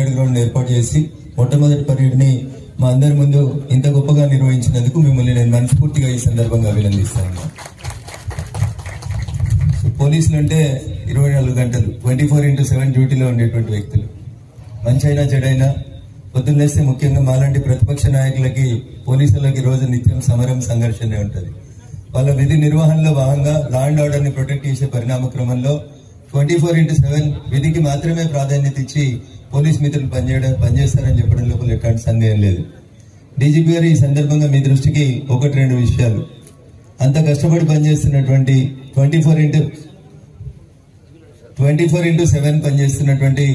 Parade ground ఏర్పాటు చేసి మొట్టమొదటి పరేడ్ ని మా అందరి ముందు ఇంత గొప్పగా నిర్వహించినందుకు మిమ్మల్ని నేను మనస్ఫూర్తిగా ఈ సందర్భంగా అభినందిస్తాను. పోలీసులు అంటే 24 గంటలు 24/7 డ్యూటీలో ఉండేటువంటి వ్యక్తులు. మంచైనా చెడైనా పొద్దున్నేస్తే ముఖ్యంగా మాలాంటి ప్రతిపక్ష నాయకులకి పోలీసులకి రోజు నిత్యం సమరం సంఘర్షణ ఉంటుంది. వాళ్ళ విధి నిర్వహణలో భాగంగా లా అండ్ ఆర్డర్ ని ప్రొటెక్ట్ చేసే పరిణామ క్రమంలో 24/7 విధికి మాత్రమే ప్రాధాన్యత ఇచ్చి పోలీస్ మిత్రులు పనిచేస్తారని చెప్పడం లోపల ఎట్లాంటి సందేహం లేదు. డీజీపీ గారు ఈ సందర్భంగా మీ దృష్టికి 1-2 విషయాలు, అంత కష్టపడి పనిచేస్తున్నటువంటి 24/7 పనిచేస్తున్నటువంటి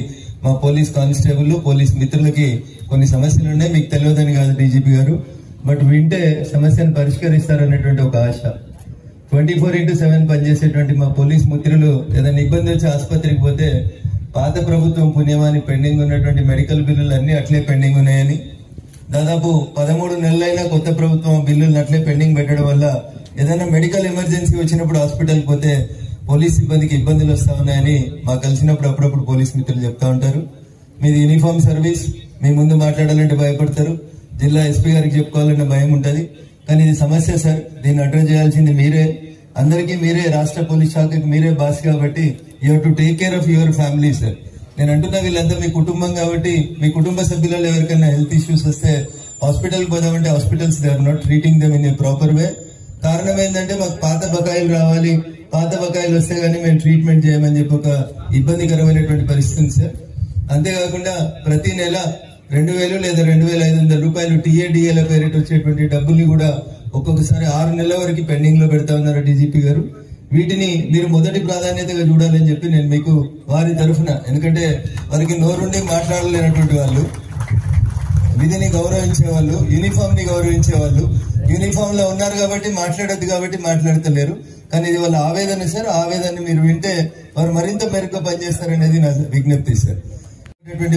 మా పోలీస్ కానిస్టేబుల్ పోలీస్ మిత్రులకి కొన్ని సమస్యలు ఉన్నాయి. మీకు తెలియదని కాదు డీజీపీ గారు, బట్ వింటే సమస్యను పరిష్కరిస్తారనేటువంటి ఒక ఆశ. 24/7 పనిచేసేటువంటి మా పోలీస్ మిత్రులు ఏదైనా ఇబ్బంది వచ్చి ఆసుపత్రికి పోతే పాత ప్రభుత్వం పుణ్యమాని పెండింగ్ ఉన్నటువంటి మెడికల్ బిల్లులు అన్ని అట్లే పెండింగ్ ఉన్నాయని, దాదాపు 13 నెలలైనా కొత్త ప్రభుత్వం బిల్లులను అట్లే పెండింగ్ పెట్టడం వల్ల ఏదైనా మెడికల్ ఎమర్జెన్సీ వచ్చినప్పుడు హాస్పిటల్కి పోతే పోలీస్ సిబ్బందికి ఇబ్బందులు వస్తా ఉన్నాయని మాకు కలిసినప్పుడు అప్పుడప్పుడు పోలీస్ మిత్రులు చెప్తా ఉంటారు. మీది యూనిఫామ్ సర్వీస్, మీ ముందు మాట్లాడాలంటే భయపడతారు, జిల్లా ఎస్పీ గారికి చెప్పుకోవాలన్న భయం ఉంటుంది. కానీ ఇది సమస్య సార్, దీన్ని అడ్రస్ చేయాల్సింది మీరే. అందరికీ మీరే రాష్ట్ర పోలీస్ శాఖకి మీరే బాస్ కాబట్టి you have to take care of your family sir. నేను అంటున్నా వీళ్ళంతా మీ కుటుంబం కాబట్టి మీ కుటుంబ సభ్యులలో ఎవరికైనా హెల్త్ ఇష్యూస్ వస్తే హాస్పిటల్కి పోదామంటే hospitals they are not treating them in a proper way. కారణం ఏంటంటే మాకు పాత బకాయిలు రావాలి, పాత బకాయిలు వస్తే గానీ మేము ట్రీట్మెంట్ చేయమని చెప్పి ఒక ఇబ్బందికరమైనటువంటి పరిస్థితి సార్. అంతేకాకుండా ప్రతి నెల 2,000 లేదా 2,500 రూపాయలు టీఏడిఏల పేరిట వచ్చేటువంటి డబ్బుల్ని కూడా ఒక్కొక్కసారి 6 నెలల వరకు పెండింగ్ లో పెడతా ఉన్నారు డీజీపీ గారు. వీటిని మీరు మొదటి ప్రాధాన్యతగా చూడాలని చెప్పి నేను మీకు వారి తరఫున, ఎందుకంటే వారికి నోరుండి మాట్లాడలేనటువంటి వాళ్ళు, విధిని గౌరవించే వాళ్ళు, యూనిఫామ్ ని గౌరవించే వాళ్ళు, యూనిఫామ్ లో ఉన్నారు కాబట్టి మాట్లాడొద్దు కాబట్టి మాట్లాడతలేరు. కానీ ఇది వాళ్ళ ఆవేదన సార్. ఆవేదన మీరు వింటే వారు మరింత మెరుగ్గా పనిచేస్తారనేది నా విజ్ఞప్తి సార్.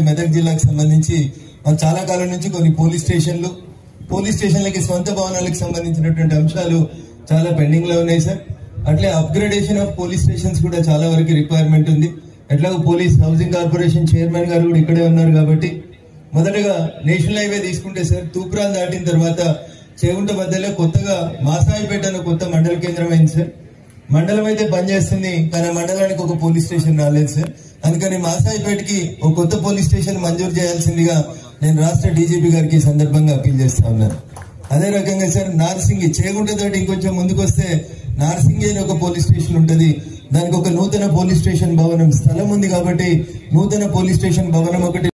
మెదక్ జిల్లాకు సంబంధించి మాకు చాలా కాలం నుంచి కొన్ని పోలీస్ స్టేషన్లకి సొంత భవనాలకు సంబంధించినటువంటి అంశాలు చాలా పెండింగ్ లో ఉన్నాయి సార్. అట్లే అప్గ్రేడేషన్ ఆఫ్ పోలీస్ స్టేషన్స్ కూడా చాలా వరకు రిక్వైర్మెంట్ ఉంది. ఎట్లాగో పోలీస్ హౌసింగ్ కార్పొరేషన్ చైర్మన్ గారు కూడా ఇక్కడే ఉన్నారు కాబట్టి మొదటగా నేషనల్ హైవే తీసుకుంటే సార్, తూప్రాన్ దాటిన తర్వాత చేగుంట మధ్యలో కొత్తగా మాసాయిపేట అనే కొత్త మండల కేంద్రం అయింది సార్. మండలం అయితే పనిచేస్తుంది కానీ మండలానికి ఒక పోలీస్ స్టేషన్ రాలేదు సార్. అందుకని మాసాయిపేటకి ఒక కొత్త పోలీస్ స్టేషన్ మంజూరు చేయాల్సిందిగా నేను రాష్ట్ర డీజీపీ గారికి ఈ సందర్భంగా అప్పీల్ చేస్తా ఉన్నాను. అదే రకంగా సార్ నార్సింగి చేగుంట తోటి ఇంకొంచెం ముందుకు వస్తే నార్సింగి అని ఒక పోలీస్ స్టేషన్ ఉంటుంది. దానికి ఒక నూతన పోలీస్ స్టేషన్ భవనం స్థలం ఉంది కాబట్టి నూతన పోలీస్ స్టేషన్ భవనం ఒకటి